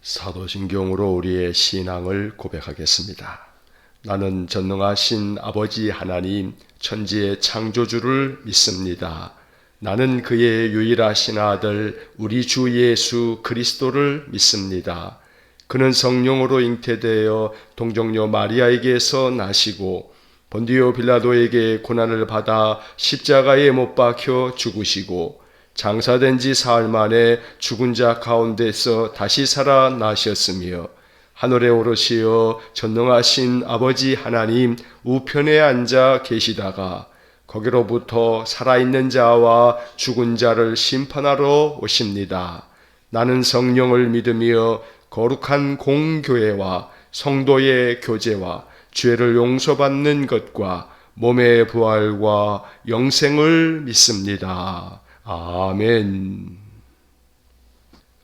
사도신경으로 우리의 신앙을 고백하겠습니다. 나는 전능하신 아버지 하나님 천지의 창조주를 믿습니다. 나는 그의 유일하신 아들 우리 주 예수 그리스도를 믿습니다. 그는 성령으로 잉태되어 동정녀 마리아에게서 나시고 본디오 빌라도에게 고난을 받아 십자가에 못 박혀 죽으시고 장사된 지 사흘 만에 죽은 자 가운데서 다시 살아나셨으며 하늘에 오르시어 전능하신 아버지 하나님 우편에 앉아 계시다가 거기로부터 살아있는 자와 죽은 자를 심판하러 오십니다. 나는 성령을 믿으며 거룩한 공교회와 성도의 교제와 죄를 용서받는 것과 몸의 부활과 영생을 믿습니다. 아멘.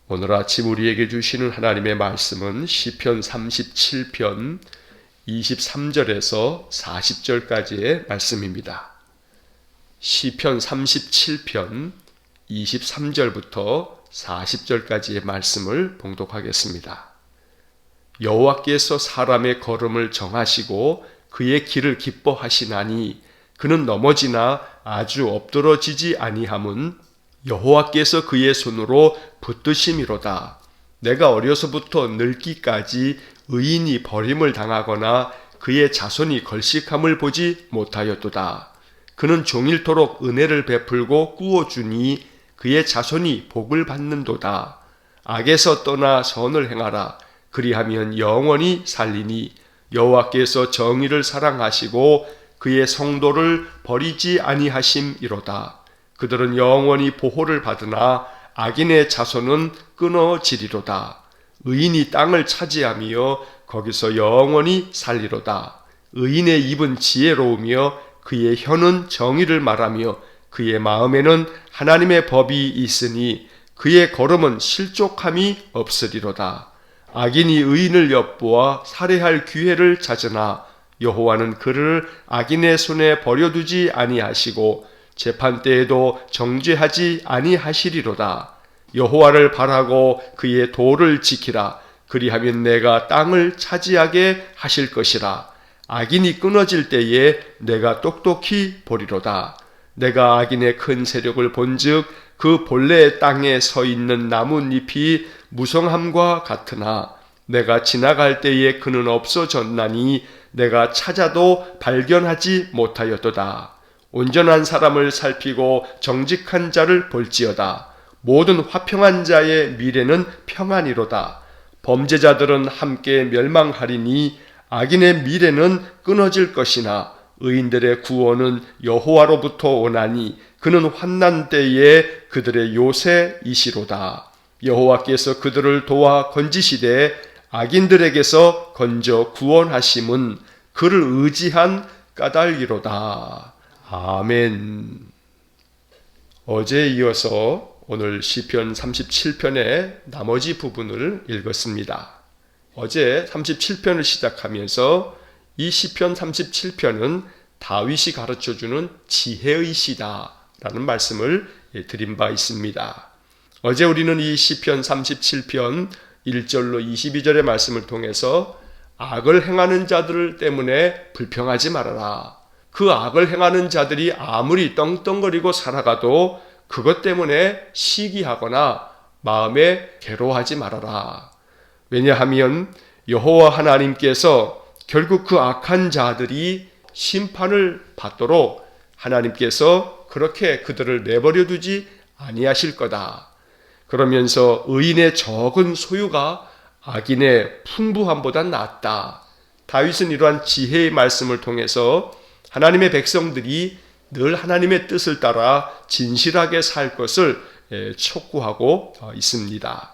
오늘 아침 우리에게 주시는 하나님의 말씀은 시편 37편 23절에서 40절까지의 말씀입니다. 시편 37편 23절부터 40절까지의 말씀을 봉독하겠습니다. 여호와께서 사람의 걸음을 정하시고 그의 길을 기뻐하시나니 그는 넘어지나 아주 엎드러지지 아니함은 여호와께서 그의 손으로 붙드심이로다. 내가 어려서부터 늙기까지 의인이 버림을 당하거나 그의 자손이 걸식함을 보지 못하였도다. 그는 종일토록 은혜를 베풀고 꾸어주니 그의 자손이 복을 받는도다. 악에서 떠나 선을 행하라. 그리하면 영원히 살리니 여호와께서 정의를 사랑하시고 그의 성도를 버리지 아니하심이로다. 그들은 영원히 보호를 받으나 악인의 자손은 끊어지리로다. 의인이 땅을 차지하며 거기서 영원히 살리로다. 의인의 입은 지혜로우며 그의 혀는 정의를 말하며 그의 마음에는 하나님의 법이 있으니 그의 걸음은 실족함이 없으리로다. 악인이 의인을 엿보아 살해할 기회를 찾으나 여호와는 그를 악인의 손에 버려두지 아니하시고 재판 때에도 정죄하지 아니하시리로다. 여호와를 바라고 그의 도를 지키라. 그리하면 내가 땅을 차지하게 하실 것이라. 악인이 끊어질 때에 내가 똑똑히 보리로다. 내가 악인의 큰 세력을 본즉 그 본래 땅에 서 있는 나뭇잎이 무성함과 같으나 내가 지나갈 때에 그는 없어졌나니 내가 찾아도 발견하지 못하였도다. 온전한 사람을 살피고 정직한 자를 볼지어다. 모든 화평한 자의 미래는 평안이로다. 범죄자들은 함께 멸망하리니 악인의 미래는 끊어질 것이나 의인들의 구원은 여호와로부터 오나니 그는 환난 때에 그들의 요새이시로다. 여호와께서 그들을 도와 건지시되 악인들에게서 건져 구원하심은 그를 의지한 까닭이로다. 아멘. 어제에 이어서 오늘 시편 37편의 나머지 부분을 읽었습니다. 어제 37편을 시작하면서 이 시편 37편은 다윗이 가르쳐주는 지혜의 시다 라는 말씀을 드린 바 있습니다. 어제 우리는 이 시편 37편 1절로 22절의 말씀을 통해서 악을 행하는 자들 때문에 불평하지 말아라. 그 악을 행하는 자들이 아무리 떵떵거리고 살아가도 그것 때문에 시기하거나 마음에 괴로워하지 말아라. 왜냐하면 여호와 하나님께서 결국 그 악한 자들이 심판을 받도록 하나님께서 그렇게 그들을 내버려 두지 아니하실 거다. 그러면서 의인의 적은 소유가 악인의 풍부함보다 낫다. 다윗은 이러한 지혜의 말씀을 통해서 하나님의 백성들이 늘 하나님의 뜻을 따라 진실하게 살 것을 촉구하고 있습니다.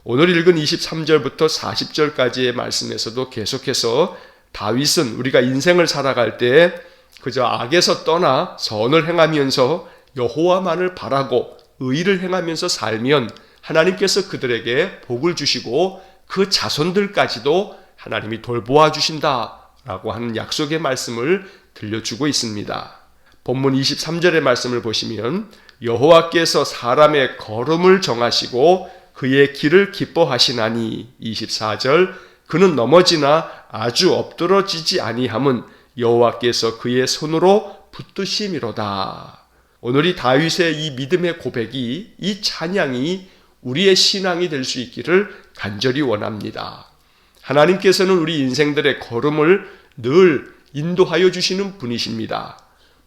오늘 읽은 23절부터 40절까지의 말씀에서도 계속해서 다윗은 우리가 인생을 살아갈 때 그저 악에서 떠나 선을 행하면서 여호와만을 바라고 의를 행하면서 살면 하나님께서 그들에게 복을 주시고 그 자손들까지도 하나님이 돌보아 주신다라고 하는 약속의 말씀을 들려주고 있습니다. 본문 23절의 말씀을 보시면 여호와께서 사람의 걸음을 정하시고 그의 길을 기뻐하시나니 24절 그는 넘어지나 아주 엎드러지지 아니함은 여호와께서 그의 손으로 붙드심이로다. 오늘 이 다윗의 이 믿음의 고백이, 이 찬양이 우리의 신앙이 될 수 있기를 간절히 원합니다. 하나님께서는 우리 인생들의 걸음을 늘 인도하여 주시는 분이십니다.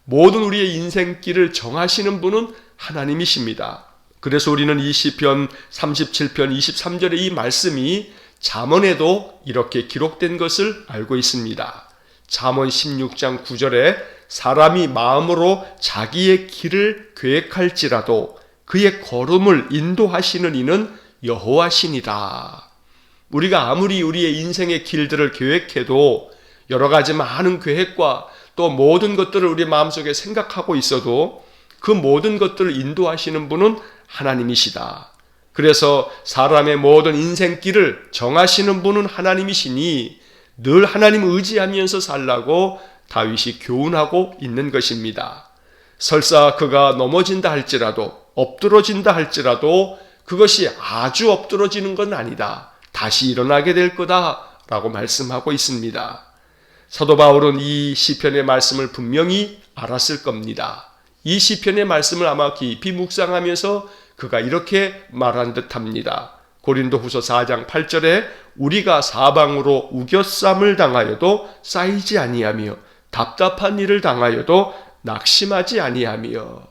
모든 우리의 인생길을 정하시는 분은 하나님이십니다. 그래서 우리는 이 시편 37편 23절의 이 말씀이 잠언에도 이렇게 기록된 것을 알고 있습니다. 잠언 16장 9절에 사람이 마음으로 자기의 길을 계획할지라도 그의 걸음을 인도하시는 이는 여호와시니라. 우리가 아무리 우리의 인생의 길들을 계획해도 여러 가지 많은 계획과 또 모든 것들을 우리 마음속에 생각하고 있어도 그 모든 것들을 인도하시는 분은 하나님이시다. 그래서 사람의 모든 인생길을 정하시는 분은 하나님이시니 늘 하나님 의지하면서 살라고 다윗이 교훈하고 있는 것입니다. 설사 그가 넘어진다 할지라도, 엎드러진다 할지라도 그것이 아주 엎드러지는 건 아니다. 다시 일어나게 될 거다 라고 말씀하고 있습니다. 사도 바울은 이 시편의 말씀을 분명히 알았을 겁니다. 이 시편의 말씀을 아마 깊이 묵상하면서 그가 이렇게 말한 듯합니다. 고린도후서 4장 8절에 우리가 사방으로 우겨쌈을 당하여도 쌓이지 아니하며 답답한 일을 당하여도 낙심하지 아니하며,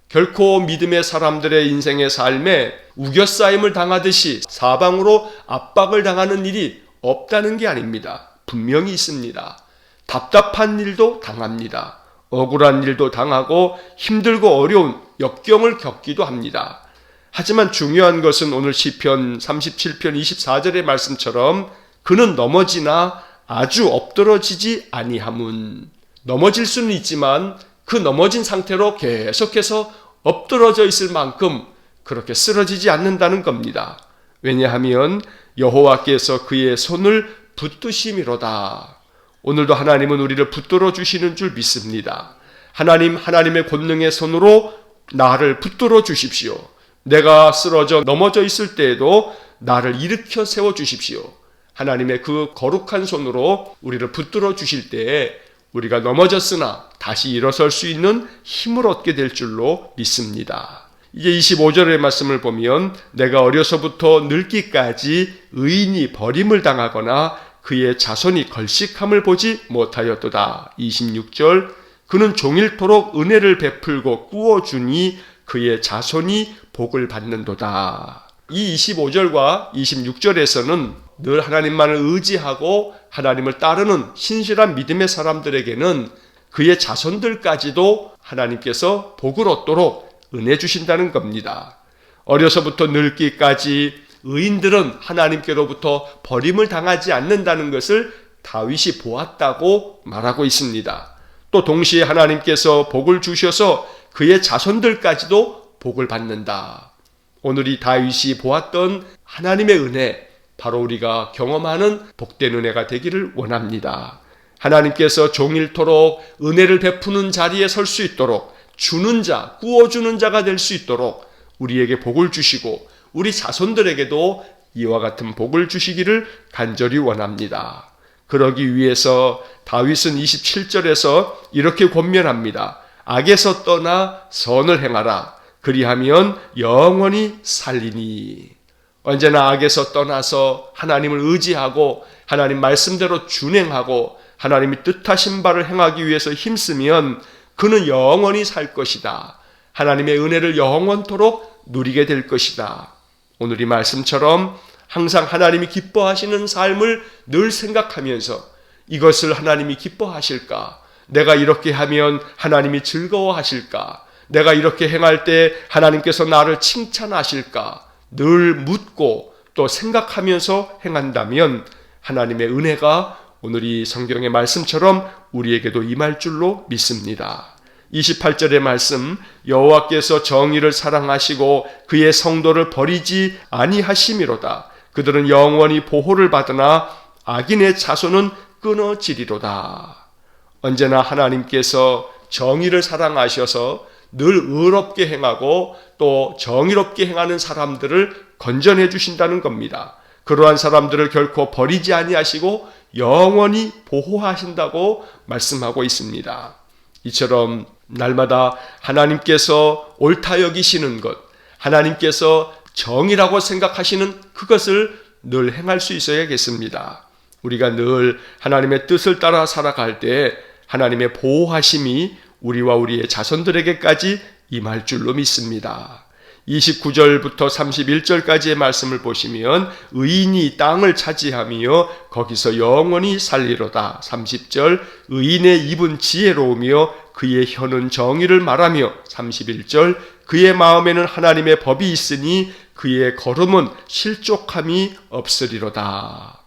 결코 믿음의 사람들의 인생의 삶에 우겨싸임을 당하듯이 사방으로 압박을 당하는 일이 없다는 게 아닙니다. 분명히 있습니다. 답답한 일도 당합니다. 억울한 일도 당하고 힘들고 어려운 역경을 겪기도 합니다. 하지만 중요한 것은 오늘 시편 37편 24절의 말씀처럼 그는 넘어지나 아주 엎드러지지 아니함은, 넘어질 수는 있지만 그 넘어진 상태로 계속해서 엎드러져 있을 만큼 그렇게 쓰러지지 않는다는 겁니다. 왜냐하면 여호와께서 그의 손을 붙드심이로다. 오늘도 하나님은 우리를 붙들어 주시는 줄 믿습니다. 하나님의 권능의 손으로 나를 붙들어 주십시오. 내가 쓰러져 넘어져 있을 때에도 나를 일으켜 세워 주십시오. 하나님의 그 거룩한 손으로 우리를 붙들어 주실 때에 우리가 넘어졌으나 다시 일어설 수 있는 힘을 얻게 될 줄로 믿습니다. 이제 25절의 말씀을 보면 내가 어려서부터 늙기까지 의인이 버림을 당하거나 그의 자손이 걸식함을 보지 못하였도다. 26절 그는 종일토록 은혜를 베풀고 꾸어주니 그의 자손이 복을 받는도다. 이 25절과 26절에서는 늘 하나님만을 의지하고 하나님을 따르는 신실한 믿음의 사람들에게는 그의 자손들까지도 하나님께서 복을 얻도록 은혜 주신다는 겁니다. 어려서부터 늙기까지 의인들은 하나님께로부터 버림을 당하지 않는다는 것을 다윗이 보았다고 말하고 있습니다. 또 동시에 하나님께서 복을 주셔서 그의 자손들까지도 복을 받는다. 오늘 이 다윗이 보았던 하나님의 은혜, 바로 우리가 경험하는 복된 은혜가 되기를 원합니다. 하나님께서 종일토록 은혜를 베푸는 자리에 설 수 있도록, 주는 자, 꾸어주는 자가 될 수 있도록 우리에게 복을 주시고 우리 자손들에게도 이와 같은 복을 주시기를 간절히 원합니다. 그러기 위해서 다윗은 27절에서 이렇게 권면합니다. 악에서 떠나 선을 행하라. 그리하면 영원히 살리니. 언제나 악에서 떠나서 하나님을 의지하고 하나님 말씀대로 준행하고 하나님이 뜻하신 바를 행하기 위해서 힘쓰면 그는 영원히 살 것이다. 하나님의 은혜를 영원토록 누리게 될 것이다. 오늘 이 말씀처럼 항상 하나님이 기뻐하시는 삶을 늘 생각하면서 이것을 하나님이 기뻐하실까? 내가 이렇게 하면 하나님이 즐거워하실까? 내가 이렇게 행할 때 하나님께서 나를 칭찬하실까? 늘 묻고 또 생각하면서 행한다면 하나님의 은혜가 오늘 이 성경의 말씀처럼 우리에게도 임할 줄로 믿습니다. 28절의 말씀, 여호와께서 정의를 사랑하시고 그의 성도를 버리지 아니하심이로다. 그들은 영원히 보호를 받으나 악인의 자손은 끊어지리로다. 언제나 하나님께서 정의를 사랑하셔서 늘 의롭게 행하고 또 정의롭게 행하는 사람들을 건져내 주신다는 겁니다. 그러한 사람들을 결코 버리지 아니하시고 영원히 보호하신다고 말씀하고 있습니다. 이처럼 날마다 하나님께서 옳다 여기시는 것, 하나님께서 정의라고 생각하시는 그것을 늘 행할 수 있어야겠습니다. 우리가 늘 하나님의 뜻을 따라 살아갈 때 하나님의 보호하심이 우리와 우리의 자손들에게까지 임할 줄로 믿습니다. 29절부터 31절까지의 말씀을 보시면 의인이 땅을 차지하며 거기서 영원히 살리로다. 30절 의인의 입은 지혜로우며 그의 혀는 정의를 말하며 31절 그의 마음에는 하나님의 법이 있으니 그의 걸음은 실족함이 없으리로다.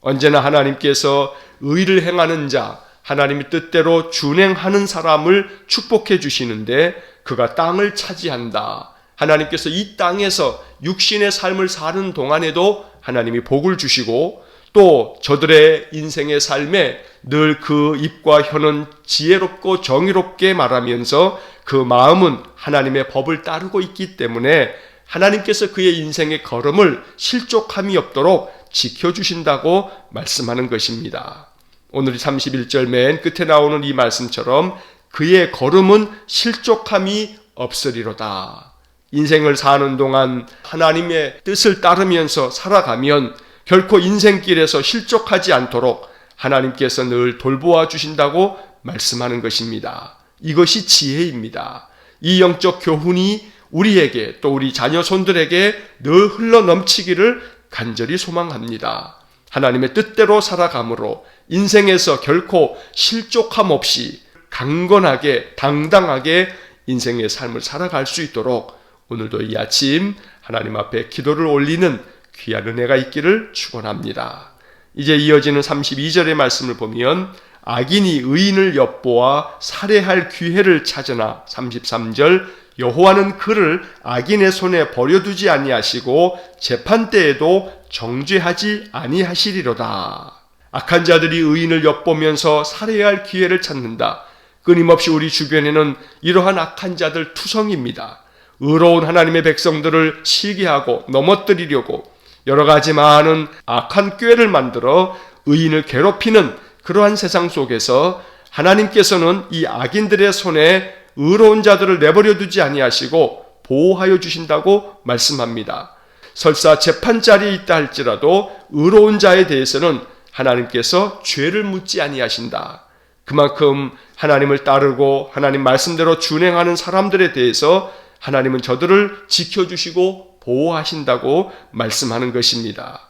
언제나 하나님께서 의를 행하는 자, 하나님의 뜻대로 준행하는 사람을 축복해 주시는데 그가 땅을 차지한다. 하나님께서 이 땅에서 육신의 삶을 사는 동안에도 하나님이 복을 주시고 또 저들의 인생의 삶에 늘 그 입과 혀는 지혜롭고 정의롭게 말하면서 그 마음은 하나님의 법을 따르고 있기 때문에 하나님께서 그의 인생의 걸음을 실족함이 없도록 지켜주신다고 말씀하는 것입니다. 오늘 31절 맨 끝에 나오는 이 말씀처럼 그의 걸음은 실족함이 없으리로다. 인생을 사는 동안 하나님의 뜻을 따르면서 살아가면 결코 인생길에서 실족하지 않도록 하나님께서 늘 돌보아 주신다고 말씀하는 것입니다. 이것이 지혜입니다. 이 영적 교훈이 우리에게 또 우리 자녀 손들에게 늘 흘러 넘치기를 간절히 소망합니다. 하나님의 뜻대로 살아감으로 인생에서 결코 실족함 없이 강건하게 당당하게 인생의 삶을 살아갈 수 있도록 오늘도 이 아침 하나님 앞에 기도를 올리는 귀한 은혜가 있기를 축원합니다. 이제 이어지는 32절의 말씀을 보면 악인이 의인을 엿보아 살해할 기회를 찾으나 33절 여호와는 그를 악인의 손에 버려두지 아니하시고 재판 때에도 정죄하지 아니하시리로다. 악한 자들이 의인을 엿보면서 살해할 기회를 찾는다. 끊임없이 우리 주변에는 이러한 악한 자들 투성입니다. 의로운 하나님의 백성들을 시기하고 넘어뜨리려고 여러 가지 많은 악한 꾀를 만들어 의인을 괴롭히는 그러한 세상 속에서 하나님께서는 이 악인들의 손에 의로운 자들을 내버려 두지 아니하시고 보호하여 주신다고 말씀합니다. 설사 재판 자리에 있다 할지라도 의로운 자에 대해서는 하나님께서 죄를 묻지 아니하신다. 그만큼 하나님을 따르고 하나님 말씀대로 준행하는 사람들에 대해서 하나님은 저들을 지켜주시고 보호하신다고 말씀하는 것입니다.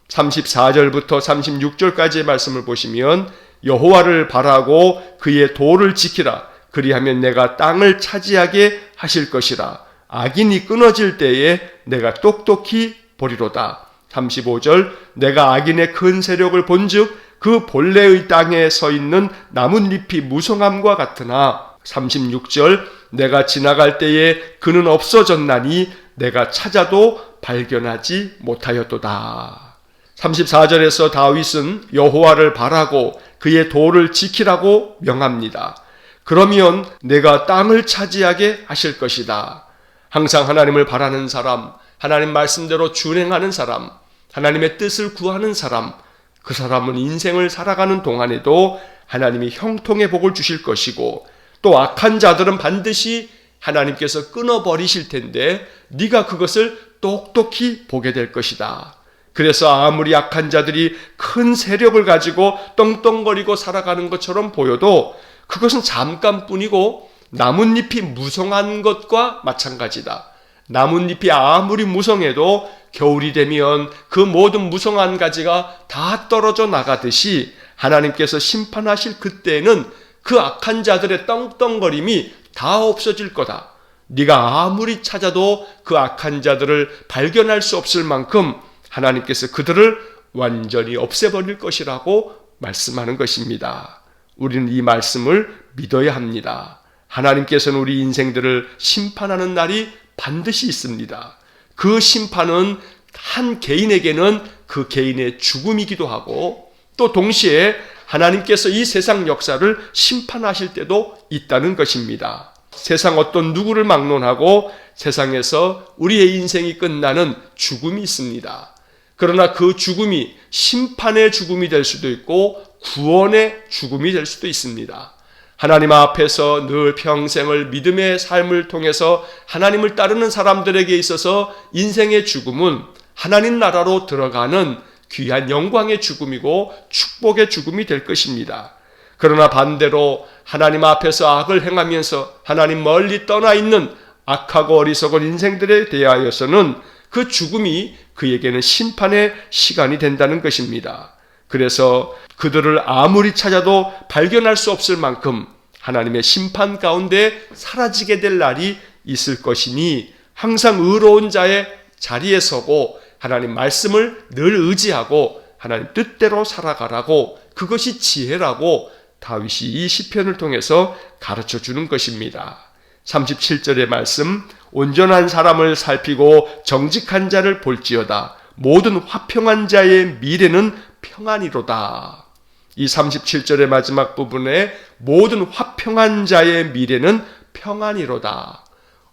34절부터 36절까지의 말씀을 보시면 여호와를 바라고 그의 도를 지키라. 그리하면 내가 땅을 차지하게 하실 것이라. 악인이 끊어질 때에 내가 똑똑히 보리로다. 35절 내가 악인의 큰 세력을 본즉 그 본래의 땅에 서 있는 나뭇잎이 무성함과 같으나 36절 내가 지나갈 때에 그는 없어졌나니 내가 찾아도 발견하지 못하였도다. 34절에서 다윗은 여호와를 바라고 그의 도를 지키라고 명합니다. 그러면 내가 땅을 차지하게 하실 것이다. 항상 하나님을 바라는 사람, 하나님 말씀대로 준행하는 사람, 하나님의 뜻을 구하는 사람, 그 사람은 인생을 살아가는 동안에도 하나님이 형통의 복을 주실 것이고 또 악한 자들은 반드시 하나님께서 끊어버리실 텐데 네가 그것을 똑똑히 보게 될 것이다. 그래서 아무리 악한 자들이 큰 세력을 가지고 떵떵거리고 살아가는 것처럼 보여도 그것은 잠깐뿐이고 나뭇잎이 무성한 것과 마찬가지다. 나뭇잎이 아무리 무성해도 겨울이 되면 그 모든 무성한 가지가 다 떨어져 나가듯이 하나님께서 심판하실 그때는 그 악한 자들의 떵떵거림이 다 없어질 거다. 네가 아무리 찾아도 그 악한 자들을 발견할 수 없을 만큼 하나님께서 그들을 완전히 없애버릴 것이라고 말씀하는 것입니다. 우리는 이 말씀을 믿어야 합니다. 하나님께서는 우리 인생들을 심판하는 날이 반드시 있습니다. 그 심판은 한 개인에게는 그 개인의 죽음이기도 하고 또 동시에 하나님께서 이 세상 역사를 심판하실 때도 있다는 것입니다. 세상 어떤 누구를 막론하고 세상에서 우리의 인생이 끝나는 죽음이 있습니다. 그러나 그 죽음이 심판의 죽음이 될 수도 있고 구원의 죽음이 될 수도 있습니다. 하나님 앞에서 늘 평생을 믿음의 삶을 통해서 하나님을 따르는 사람들에게 있어서 인생의 죽음은 하나님 나라로 들어가는 귀한 영광의 죽음이고 축복의 죽음이 될 것입니다. 그러나 반대로 하나님 앞에서 악을 행하면서 하나님 멀리 떠나 있는 악하고 어리석은 인생들에 대하여서는 그 죽음이 그에게는 심판의 시간이 된다는 것입니다. 그래서 그들을 아무리 찾아도 발견할 수 없을 만큼 하나님의 심판 가운데 사라지게 될 날이 있을 것이니 항상 의로운 자의 자리에 서고 하나님 말씀을 늘 의지하고 하나님 뜻대로 살아가라고, 그것이 지혜라고 다윗이 이 시편을 통해서 가르쳐 주는 것입니다. 37절의 말씀, 온전한 사람을 살피고 정직한 자를 볼지어다. 모든 화평한 자의 미래는 평안이로다. 이 37절의 마지막 부분에 모든 화평한 자의 미래는 평안이로다.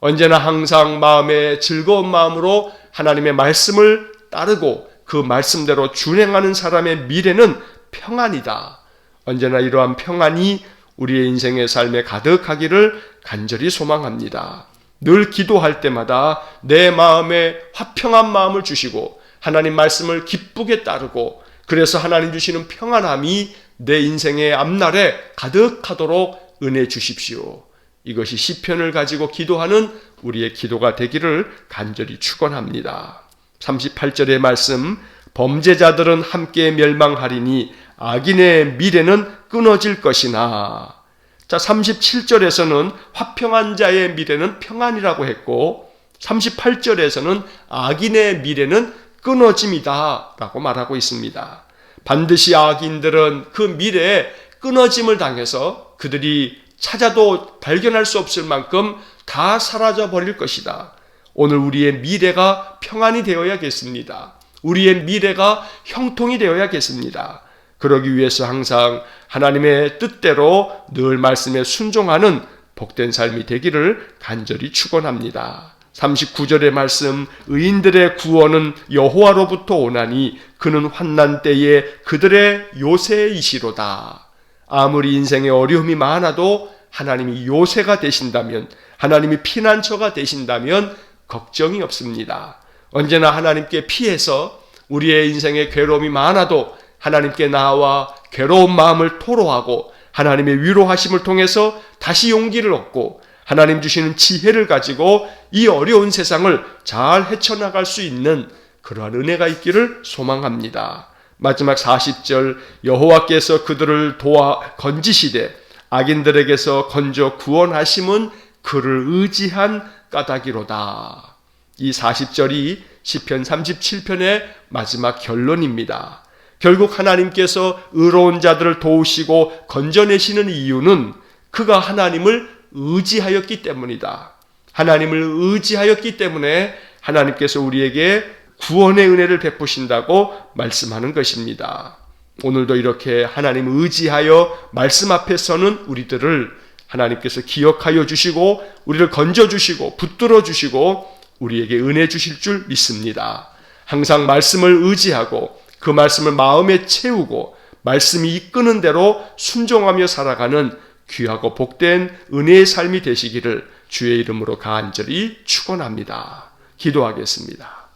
언제나 항상 마음에 즐거운 마음으로 하나님의 말씀을 따르고 그 말씀대로 준행하는 사람의 미래는 평안이다. 언제나 이러한 평안이 우리의 인생의 삶에 가득하기를 간절히 소망합니다. 늘 기도할 때마다 내 마음에 화평한 마음을 주시고 하나님 말씀을 기쁘게 따르고, 그래서 하나님 주시는 평안함이 내 인생의 앞날에 가득하도록 은혜 주십시오. 이것이 시편을 가지고 기도하는 우리의 기도가 되기를 간절히 축원합니다. 38절의 말씀, 범죄자들은 함께 멸망하리니 악인의 미래는 끊어질 것이나. 자, 37절에서는 화평한 자의 미래는 평안이라고 했고 38절에서는 악인의 미래는 끊어짐이다 라고 말하고 있습니다. 반드시 악인들은 그 미래에 끊어짐을 당해서 그들이 찾아도 발견할 수 없을 만큼 다 사라져 버릴 것이다. 오늘 우리의 미래가 평안이 되어야겠습니다. 우리의 미래가 형통이 되어야겠습니다. 그러기 위해서 항상 하나님의 뜻대로 늘 말씀에 순종하는 복된 삶이 되기를 간절히 축원합니다. 39절의 말씀, 의인들의 구원은 여호와로부터 오나니 그는 환난 때에 그들의 요새이시로다. 아무리 인생에 어려움이 많아도 하나님이 요새가 되신다면, 하나님이 피난처가 되신다면 걱정이 없습니다. 언제나 하나님께 피해서 우리의 인생에 괴로움이 많아도 하나님께 나와 괴로운 마음을 토로하고 하나님의 위로하심을 통해서 다시 용기를 얻고 하나님 주시는 지혜를 가지고 이 어려운 세상을 잘 헤쳐나갈 수 있는 그러한 은혜가 있기를 소망합니다. 마지막 40절, 여호와께서 그들을 도와 건지시되 악인들에게서 건져 구원하심은 그를 의지한 까닭이로다. 이 40절이 시편 37편의 마지막 결론입니다. 결국 하나님께서 의로운 자들을 도우시고 건져내시는 이유는 그가 하나님을 의지하였기 때문이다. 하나님을 의지하였기 때문에 하나님께서 우리에게 구원의 은혜를 베푸신다고 말씀하는 것입니다. 오늘도 이렇게 하나님 의지하여 말씀 앞에 서는 우리들을 하나님께서 기억하여 주시고 우리를 건져주시고 붙들어 주시고 우리에게 은혜 주실 줄 믿습니다. 항상 말씀을 의지하고 그 말씀을 마음에 채우고 말씀이 이끄는 대로 순종하며 살아가는 귀하고 복된 은혜의 삶이 되시기를 주의 이름으로 간절히 축원합니다. 기도하겠습니다.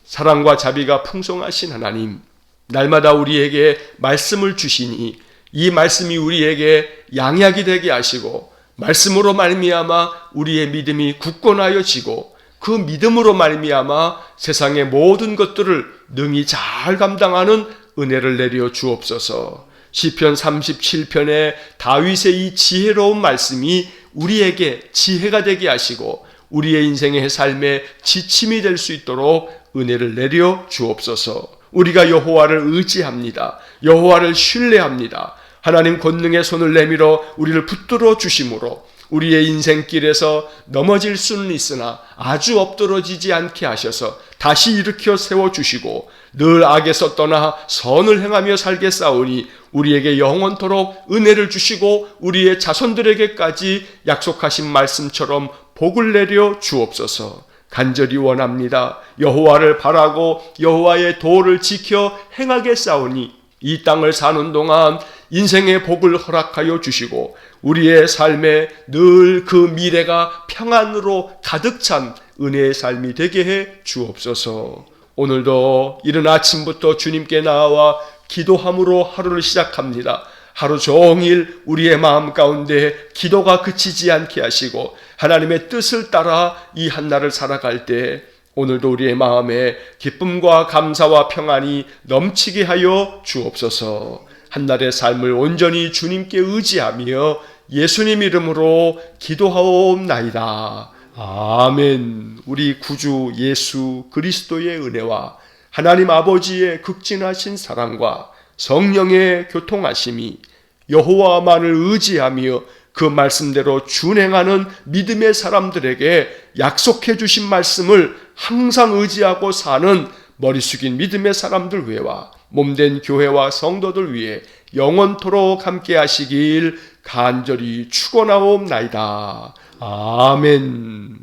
사랑과 자비가 풍성하신 하나님, 날마다 우리에게 말씀을 주시니 이 말씀이 우리에게 양약이 되게 하시고 말씀으로 말미암아 우리의 믿음이 굳건하여지고 그 믿음으로 말미암아 세상의 모든 것들을 능히 잘 감당하는 은혜를 내려 주옵소서. 시편 37편의 다윗의 이 지혜로운 말씀이 우리에게 지혜가 되게 하시고 우리의 인생의 삶에 지침이 될 수 있도록 은혜를 내려 주옵소서. 우리가 여호와를 의지합니다. 여호와를 신뢰합니다. 하나님 권능의 손을 내밀어 우리를 붙들어 주심으로 우리의 인생길에서 넘어질 수는 있으나 아주 엎드러지지 않게 하셔서 다시 일으켜 세워주시고 늘 악에서 떠나 선을 행하며 살게 싸우니 우리에게 영원토록 은혜를 주시고 우리의 자손들에게까지 약속하신 말씀처럼 복을 내려 주옵소서. 간절히 원합니다. 여호와를 바라고 여호와의 도를 지켜 행하게 싸우니 이 땅을 사는 동안 인생의 복을 허락하여 주시고 우리의 삶에 늘 그 미래가 평안으로 가득 찬 은혜의 삶이 되게 해 주옵소서. 오늘도 이른 아침부터 주님께 나와 기도함으로 하루를 시작합니다. 하루 종일 우리의 마음 가운데 기도가 그치지 않게 하시고 하나님의 뜻을 따라 이 한날을 살아갈 때 오늘도 우리의 마음에 기쁨과 감사와 평안이 넘치게 하여 주옵소서. 한날의 삶을 온전히 주님께 의지하며 예수님 이름으로 기도하옵나이다. 아멘. 우리 구주 예수 그리스도의 은혜와 하나님 아버지의 극진하신 사랑과 성령의 교통하심이 여호와만을 의지하며 그 말씀대로 준행하는 믿음의 사람들에게 약속해 주신 말씀을 항상 의지하고 사는 머리 숙인 믿음의 사람들 외와 몸된 교회와 성도들 위해 영원토록 함께 하시길 간절히 축원하옵나이다. 아멘.